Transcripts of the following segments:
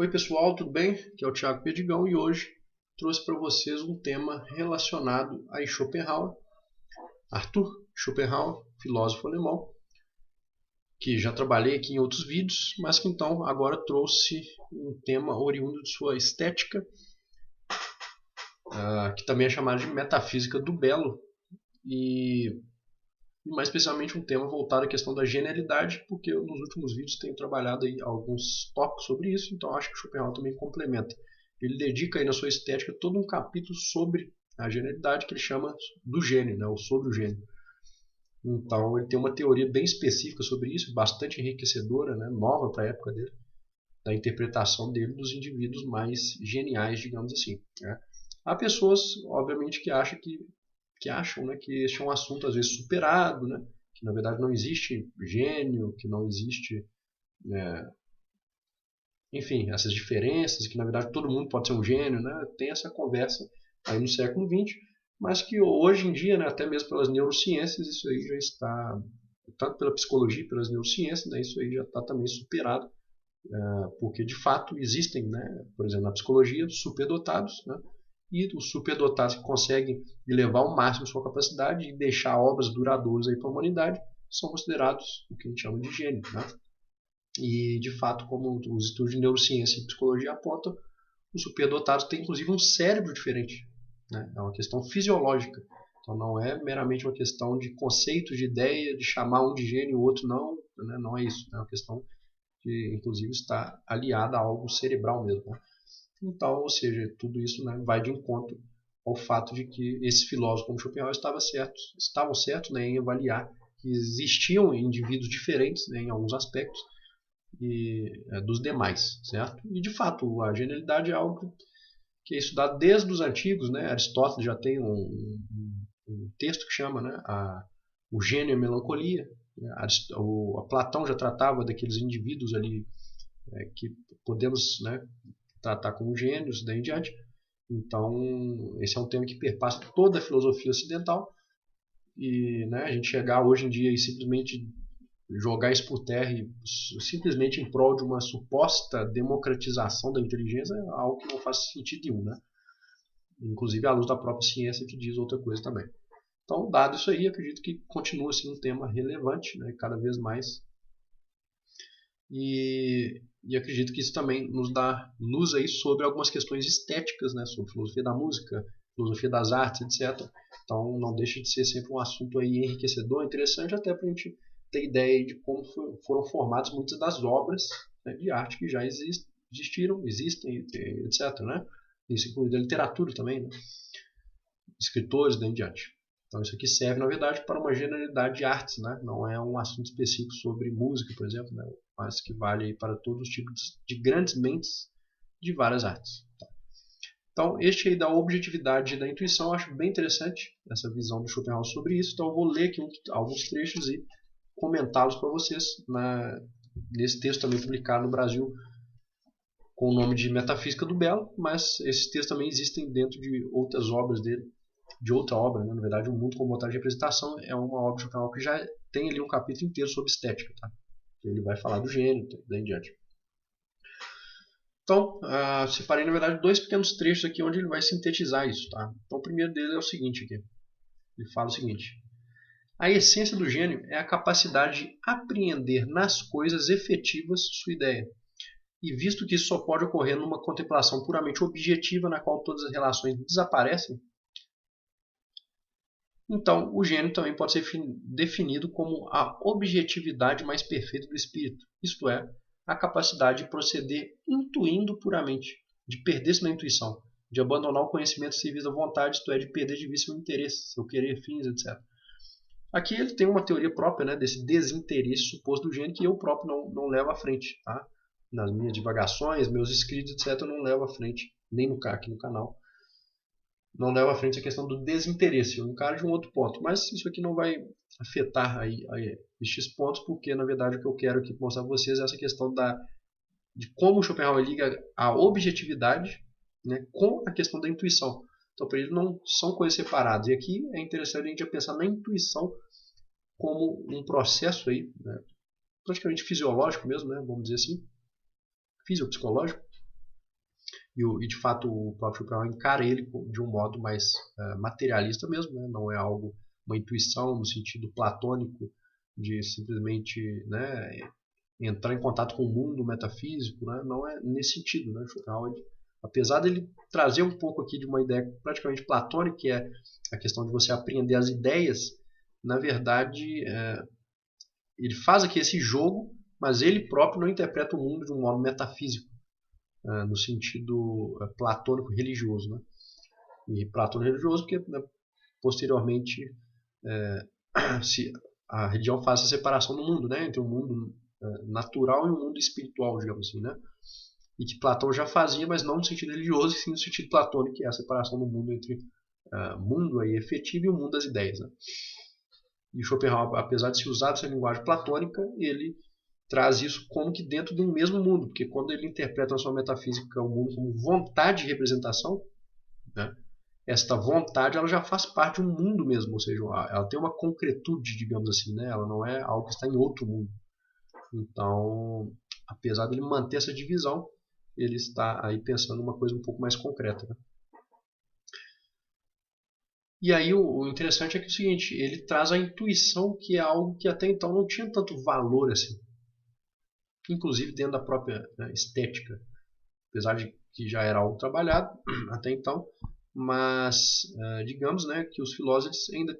Oi pessoal, tudo bem? Aqui é o Thiago Perdigão e hoje trouxe para vocês um tema relacionado a Schopenhauer, Arthur Schopenhauer, filósofo alemão, que já trabalhei aqui em outros vídeos, mas que então agora trouxe um tema oriundo de sua estética, que também é chamado de metafísica do belo, e mais especialmente um tema voltado à questão da genialidade, porque eu nos últimos vídeos tenho trabalhado aí alguns tópicos sobre isso, então acho que Schopenhauer também complementa. Ele dedica aí na sua estética todo um capítulo sobre a genialidade que ele chama do gênio, né, ou sobre o gênio. Então ele tem uma teoria bem específica sobre isso, bastante enriquecedora, né, nova para a época dele, da interpretação dele dos indivíduos mais geniais, digamos assim. Né. Há pessoas, obviamente, que acham, né, que este é um assunto às vezes superado, né, que na verdade não existe gênio, que não existe, enfim, essas diferenças, que na verdade todo mundo pode ser um gênio, né, tem essa conversa aí no século XX, mas que hoje em dia, né, até mesmo pelas neurociências, isso aí já está, tanto pela psicologia e pelas neurociências, né, isso aí já está também superado, porque de fato existem, né, por exemplo, na psicologia, superdotados, né, e os superdotados que conseguem elevar ao máximo sua capacidade e deixar obras duradouras para a humanidade são considerados o que a gente chama de gênio. Né? E, de fato, como os estudos de neurociência e psicologia apontam, os superdotados têm inclusive um cérebro diferente. Né? É uma questão fisiológica. Então não é meramente uma questão de conceito, de ideia, de chamar um de gênio e o outro não. Né? Não é isso. É uma questão que, inclusive, está aliada a algo cerebral mesmo. Né? Então, ou seja, tudo isso, né, vai de encontro ao fato de que esses filósofos como Schopenhauer estavam certos, né, em avaliar que existiam indivíduos diferentes, né, em alguns aspectos dos demais, certo? E de fato a genialidade é algo que é estudado desde os antigos, né? Aristóteles já tem um texto que chama, né, o gênio e a melancolia. Né? Platão já tratava daqueles indivíduos ali que podemos, né, tratar como gênios, daí em diante. Então, esse é um tema que perpassa toda a filosofia ocidental. E, né, a gente chegar hoje em dia e simplesmente jogar isso por terra e simplesmente em prol de uma suposta democratização da inteligência é algo que não faz sentido nenhum, né? Inclusive à luz da própria ciência que diz outra coisa também. Então, dado isso aí, acredito que continua sendo um tema relevante, né, cada vez mais. E acredito que isso também nos dá luz aí sobre algumas questões estéticas, né, sobre filosofia da música, filosofia das artes, etc. Então não deixa de ser sempre um assunto aí enriquecedor, interessante até para a gente ter ideia de como foram formadas muitas das obras, né, de arte que já existiram, existem, etc. Né? Isso inclui a literatura também, né? Escritores e daí em diante. Então isso aqui serve, na verdade, para uma generalidade de artes, né? Não é um assunto específico sobre música, por exemplo, né? Mas que vale para todos os tipos de grandes mentes de várias artes. Tá? Então, este aí da objetividade e da intuição, eu acho bem interessante essa visão do Schopenhauer sobre isso. Então, eu vou ler aqui alguns trechos e comentá-los para vocês nesse texto também publicado no Brasil com o nome de Metafísica do Belo, mas esses textos também existem dentro de outras obras dele, de outra obra, né? Na verdade, O Mundo como Vontade de Representação é uma obra de Schopenhauer que já tem ali um capítulo inteiro sobre estética. Tá? Ele vai falar do gênio e daí em diante. Então, separei na verdade dois pequenos trechos aqui onde ele vai sintetizar isso. Tá? Então, o primeiro dele é o seguinte aqui. Ele fala o seguinte: a essência do gênio é a capacidade de apreender nas coisas efetivas sua ideia. E visto que isso só pode ocorrer numa contemplação puramente objetiva na qual todas as relações desaparecem, então o gênio também pode ser definido como a objetividade mais perfeita do espírito, isto é, a capacidade de proceder intuindo puramente, de perder-se na intuição, de abandonar o conhecimento serviço à vontade, isto é, de perder de vista seu interesse, seu querer, fins, etc. Aqui ele tem uma teoria própria, né, desse desinteresse suposto do gênio que eu próprio não levo à frente. Tá? Nas minhas divagações, meus escritos, etc., eu não levo à frente, nem aqui no canal. Não levo à frente a questão do desinteresse. Eu encaro de um outro ponto. Mas isso aqui não vai afetar aí estes pontos, porque na verdade o que eu quero aqui mostrar para vocês é essa questão de como o Schopenhauer liga a objetividade, né, com a questão da intuição. Então, para ele, não são coisas separadas. E aqui é interessante a gente pensar na intuição como um processo aí, né, praticamente fisiológico mesmo, né, vamos dizer assim, fisiopsicológico, E de fato o próprio Schopenhauer encara ele de um modo mais materialista mesmo, né? Não é algo, uma intuição no sentido platônico de simplesmente, né, entrar em contato com o mundo metafísico, né? Não é nesse sentido, né? Schopenhauer, apesar dele trazer um pouco aqui de uma ideia praticamente platônica, que é a questão de você apreender as ideias, na verdade ele faz aqui esse jogo, mas ele próprio não interpreta o mundo de um modo metafísico, no sentido platônico religioso, né? E platônico religioso porque, né, posteriormente se a religião faz essa separação do mundo, né, entre o mundo natural e o mundo espiritual, digamos assim, né? E que Platão já fazia, mas não no sentido religioso, e sim no sentido platônico, que é a separação do mundo entre mundo aí efetivo e o mundo das ideias, né? E Schopenhauer, apesar de se usar essa linguagem platônica, ele traz isso como que dentro de um mesmo mundo, porque quando ele interpreta na sua metafísica o mundo como vontade de representação, né, esta vontade ela já faz parte de um mundo mesmo, ou seja, ela tem uma concretude, digamos assim, né? Ela não é algo que está em outro mundo. Então, apesar dele manter essa divisão, ele está aí pensando uma coisa um pouco mais concreta, né? E aí o interessante é que é o seguinte, ele traz a intuição, que é algo que até então não tinha tanto valor assim, inclusive dentro da própria, né, estética, apesar de que já era algo trabalhado até então, mas digamos, né, que os filósofos ainda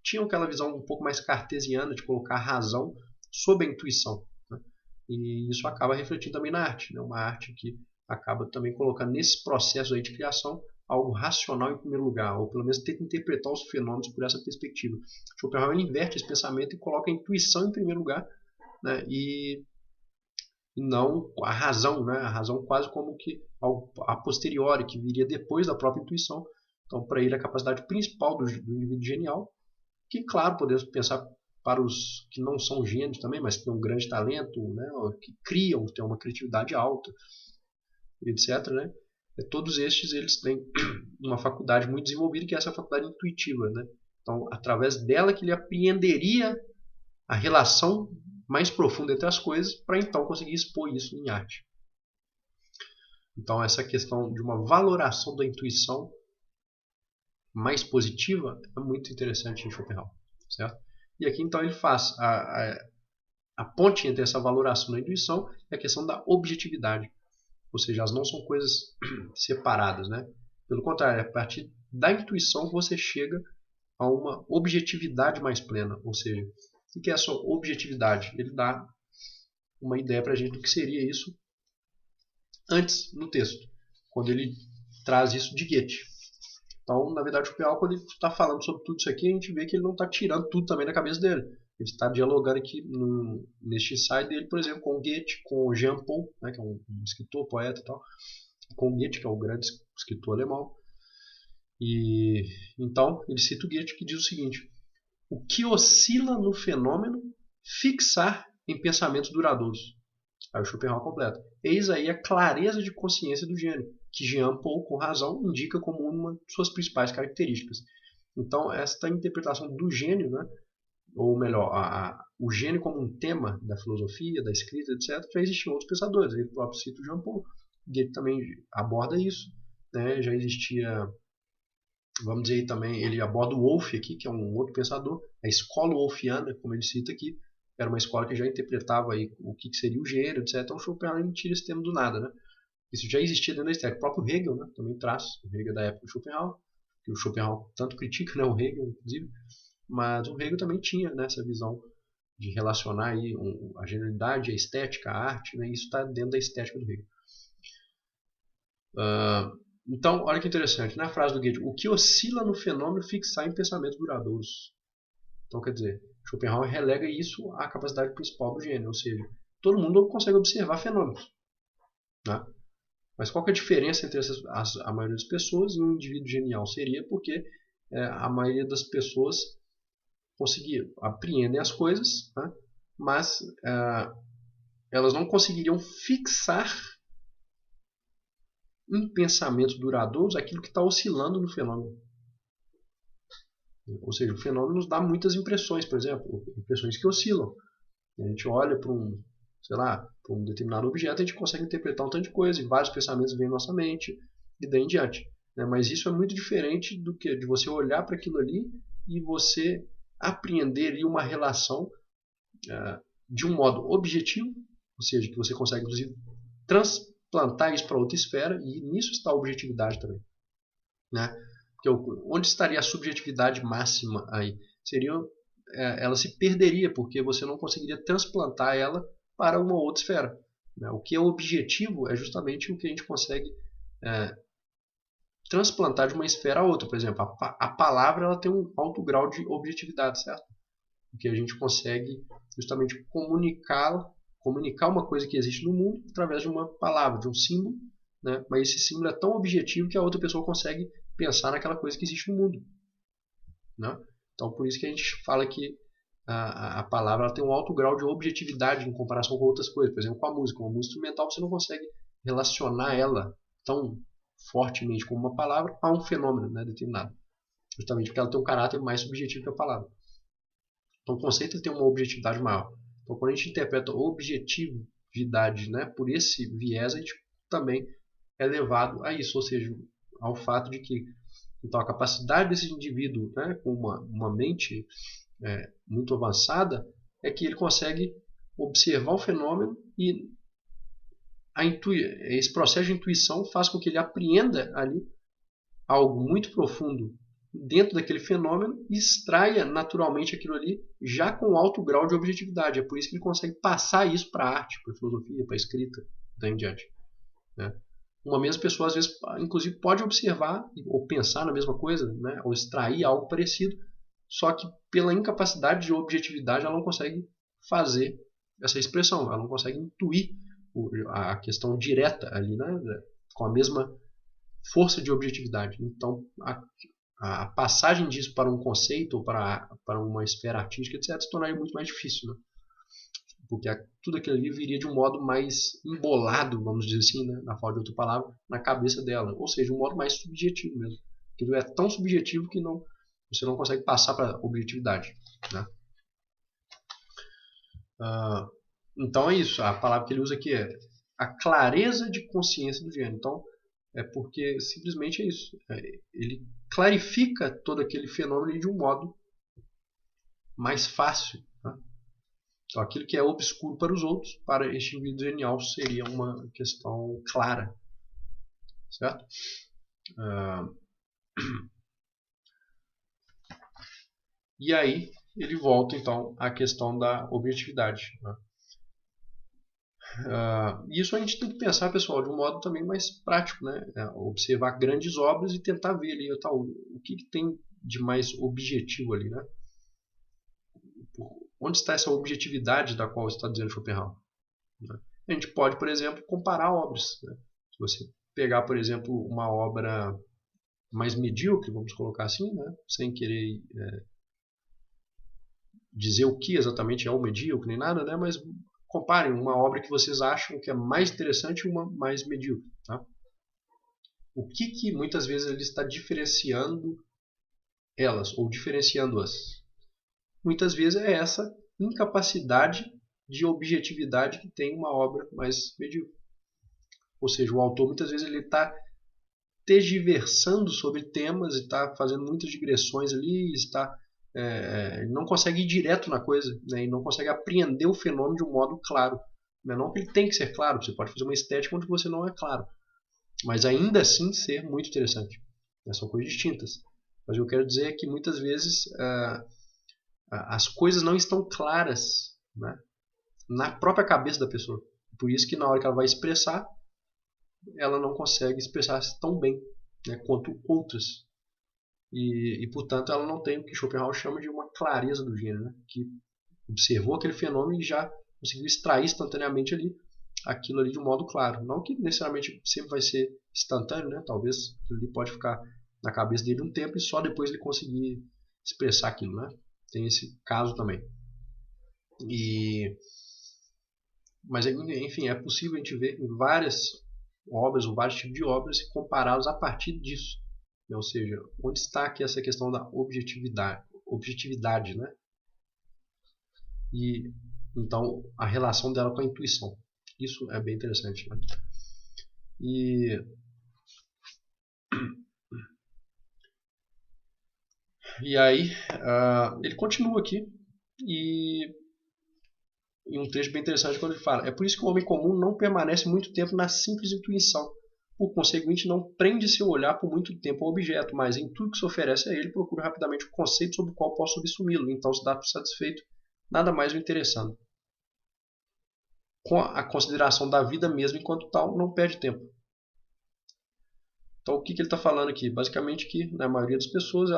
tinham aquela visão um pouco mais cartesiana de colocar a razão sob a intuição, né? E isso acaba refletindo também na arte, né? Uma arte que acaba também colocando nesse processo aí de criação algo racional em primeiro lugar, ou pelo menos ter que interpretar os fenômenos por essa perspectiva. Schopenhauer inverte esse pensamento e coloca a intuição em primeiro lugar, né? E não a razão, né? A razão quase como que a posteriori, que viria depois da própria intuição. Então, para ele, a capacidade principal do indivíduo genial, que, claro, podemos pensar para os que não são gênios também, mas que têm um grande talento, né? Que criam, têm uma criatividade alta, etc., né? Todos estes eles têm uma faculdade muito desenvolvida, que é essa faculdade intuitiva, né? Então, através dela que ele apreenderia a relação mais profunda entre as coisas, para então conseguir expor isso em arte. Então, essa questão de uma valoração da intuição mais positiva é muito interessante em Schopenhauer, certo? E aqui então ele faz a ponte entre essa valoração da intuição e a questão da objetividade, ou seja, elas não são coisas separadas, né? Pelo contrário, é a partir da intuição que você chega a uma objetividade mais plena, ou seja, o que é essa objetividade? Ele dá uma ideia para a gente do que seria isso antes no texto, quando ele traz isso de Goethe. Então, na verdade, o Schopenhauer, quando ele está falando sobre tudo isso aqui, a gente vê que ele não está tirando tudo também da cabeça dele. Ele está dialogando aqui neste ensaio dele, por exemplo, com Goethe, com Jean Paul, né, que é um escritor, poeta e tal, com Goethe, que é um grande escritor alemão. E então ele cita o Goethe, que diz o seguinte: o que oscila no fenômeno fixar em pensamentos duradouros. Aí o Schopenhauer completa: eis aí a clareza de consciência do gênio, que Jean Paul, com razão, indica como uma de suas principais características. Então, esta interpretação do gênio, né, ou melhor, o gênio como um tema da filosofia, da escrita, etc., já existiam outros pensadores. Ele próprio cita o Jean Paul, e ele também aborda isso, né? Já existia, vamos dizer também, ele aborda o Wolff aqui, que é um outro pensador, a escola wolffiana, como ele cita aqui, era uma escola que já interpretava aí o que seria o gênero, etc. Então o Schopenhauer não tira esse tema do nada, né? Isso já existia dentro da estética. O próprio Hegel, né, também traz, o Hegel da época do Schopenhauer, que o Schopenhauer tanto critica, né, o Hegel, inclusive, mas o Hegel também tinha, né, essa visão de relacionar aí a genialidade, a estética, a arte, né, isso está dentro da estética do Hegel. Então, olha que interessante, na frase do Goethe: o que oscila no fenômeno fixar em pensamentos duradouros. Então, quer dizer, Schopenhauer relega isso à capacidade principal do gênio, ou seja, todo mundo consegue observar fenômenos, né? Mas qual que é a diferença entre a maioria das pessoas e um indivíduo genial? Seria porque a maioria das pessoas conseguia apreendem as coisas, né? Mas elas não conseguiriam fixar em pensamentos duradouros aquilo que está oscilando no fenômeno. Ou seja, o fenômeno nos dá muitas impressões, por exemplo, impressões que oscilam. A gente olha para para um determinado objeto, a gente consegue interpretar um tanto de coisa, e vários pensamentos vêm em nossa mente, e daí em diante. Né? Mas isso é muito diferente do que de você olhar para aquilo ali e você apreender ali uma relação de um modo objetivo, ou seja, que você consegue inclusive transplantar isso para outra esfera, e nisso está a objetividade também. Né? Porque onde estaria a subjetividade máxima aí? Ela se perderia, porque você não conseguiria transplantar ela para uma outra esfera. Né? O que é objetivo é justamente o que a gente consegue transplantar de uma esfera a outra. Por exemplo, a palavra ela tem um alto grau de objetividade, certo? Porque a gente consegue justamente comunicar uma coisa que existe no mundo através de uma palavra, de um símbolo, né? Mas esse símbolo é tão objetivo que a outra pessoa consegue pensar naquela coisa que existe no mundo. Né? Então, por isso que a gente fala que a palavra ela tem um alto grau de objetividade em comparação com outras coisas. Por exemplo, com a música. Uma música instrumental você não consegue relacionar ela tão fortemente como uma palavra a um fenômeno, né, determinado. Justamente porque ela tem um caráter mais subjetivo que a palavra. Então o conceito tem uma objetividade maior. Então quando a gente interpreta objetividade, né, por esse viés, a gente também é levado a isso, ou seja, ao fato de que então a capacidade desse indivíduo, né, com uma mente muito avançada é que ele consegue observar o fenômeno e esse processo de intuição faz com que ele apreenda ali algo muito profundo dentro daquele fenômeno e extraia naturalmente aquilo ali já com alto grau de objetividade. É por isso que ele consegue passar isso para a arte, para a filosofia, para a escrita, daí em diante. Né? Uma mesma pessoa, às vezes, inclusive pode observar ou pensar na mesma coisa, né? Ou extrair algo parecido, só que pela incapacidade de objetividade ela não consegue fazer essa expressão, ela não consegue intuir a questão direta ali, né? Com a mesma força de objetividade. Então, a passagem disso para um conceito ou para uma esfera artística, etc., se tornaria muito mais difícil. Né? Porque tudo aquilo ali viria de um modo mais embolado, vamos dizer assim, né? Na falta de outra palavra, na cabeça dela. Ou seja, um modo mais subjetivo mesmo. Aquilo é tão subjetivo que você não consegue passar para a objetividade. Né? Então é isso. A palavra que ele usa aqui é a clareza de consciência do gênio. Então, é porque simplesmente é isso. Ele clarifica todo aquele fenômeno de um modo mais fácil. Né? Então, aquilo que é obscuro para os outros, para este indivíduo genial, seria uma questão clara. Certo? E aí, ele volta, então, à questão da objetividade. Né? Isso a gente tem que pensar, pessoal, de um modo também mais prático, né? Observar grandes obras e tentar ver ali o que tem de mais objetivo ali, né? Onde está essa objetividade da qual está dizendo Schopenhauer? Né? A gente pode, por exemplo, comparar obras. Né? Se você pegar, por exemplo, uma obra mais medíocre, vamos colocar assim, né? Sem querer dizer o que exatamente é o medíocre nem nada, né? Mas comparem uma obra que vocês acham que é mais interessante e uma mais medíocre. Tá? O que muitas vezes ele está diferenciando elas ou diferenciando-as? Muitas vezes é essa incapacidade de objetividade que tem uma obra mais medíocre. Ou seja, o autor muitas vezes ele está tergiversando sobre temas e está fazendo muitas digressões ali, não consegue ir direto na coisa, né, e não consegue apreender o fenômeno de um modo claro. Não que ele tem que ser claro, você pode fazer uma estética onde você não é claro, mas ainda assim ser muito interessante. São coisas distintas. Mas o que eu quero dizer é que muitas vezes as coisas não estão claras, né, na própria cabeça da pessoa. Por isso que na hora que ela vai expressar, ela não consegue expressar-se tão bem, né, quanto outras. E, portanto, ela não tem o que Schopenhauer chama de uma clareza do gênio, né, que observou aquele fenômeno e já conseguiu extrair instantaneamente ali aquilo ali de um modo claro. Não que necessariamente sempre vai ser instantâneo, né? Talvez ele pode ficar na cabeça dele um tempo e só depois ele conseguir expressar aquilo, né? Tem esse caso também. Mas, enfim, é possível a gente ver em várias obras ou vários tipos de obras e compará-los a partir disso. Né? Ou seja, onde está aqui essa questão da objetividade, né? E então a relação dela com a intuição. Isso é bem interessante, né? E aí, ele continua aqui e em um trecho bem interessante quando ele fala: é por isso que o homem comum não permanece muito tempo na simples intuição. Por conseguinte, não prende seu olhar por muito tempo ao objeto, mas em tudo que se oferece a ele, procura rapidamente o conceito sobre o qual possa subsumi-lo, então se dá por satisfeito, nada mais o interessando. Com a consideração da vida mesmo enquanto tal, não perde tempo. Então, o que ele está falando aqui? Basicamente que, na maioria das pessoas,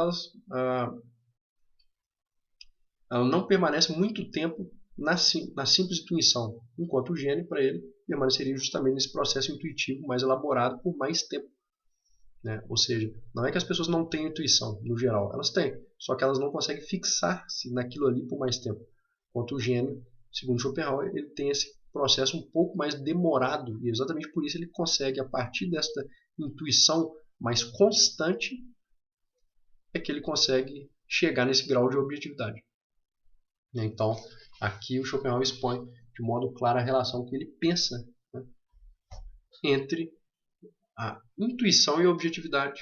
ela não permanece muito tempo na simples intuição, enquanto o gênio, para ele, permaneceria justamente nesse processo intuitivo mais elaborado por mais tempo. Né? Ou seja, não é que as pessoas não tenham intuição, no geral, elas têm, só que elas não conseguem fixar-se naquilo ali por mais tempo. Enquanto o gênio, segundo Schopenhauer, ele tem esse processo um pouco mais demorado, e exatamente por isso ele consegue, a partir desta intuição mais constante, é que ele consegue chegar nesse grau de objetividade. Então, aqui o Schopenhauer expõe de modo claro a relação que ele pensa, né, entre a intuição e a objetividade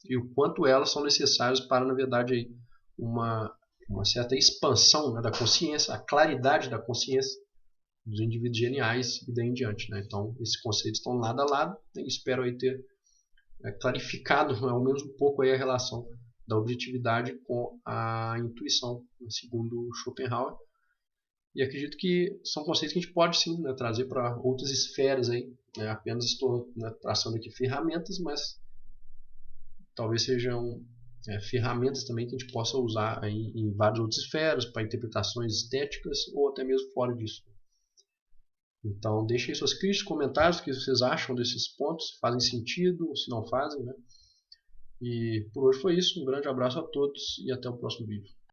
e o quanto elas são necessárias para, na verdade, aí, uma certa expansão, né, da consciência, a claridade da consciência dos indivíduos geniais e daí em diante. Né? Então, esses conceitos estão lado a lado e espero aí ter clarificado, ao menos um pouco aí, a relação da objetividade com a intuição, segundo Schopenhauer. E acredito que são conceitos que a gente pode sim, né, trazer para outras esferas aí. Né? Apenas estou, né, traçando aqui ferramentas, mas talvez sejam ferramentas também que a gente possa usar aí em várias outras esferas, para interpretações estéticas ou até mesmo fora disso. Então deixem suas críticas, comentários, o que vocês acham desses pontos, se fazem sentido ou se não fazem. Né? E por hoje foi isso, um grande abraço a todos e até o próximo vídeo.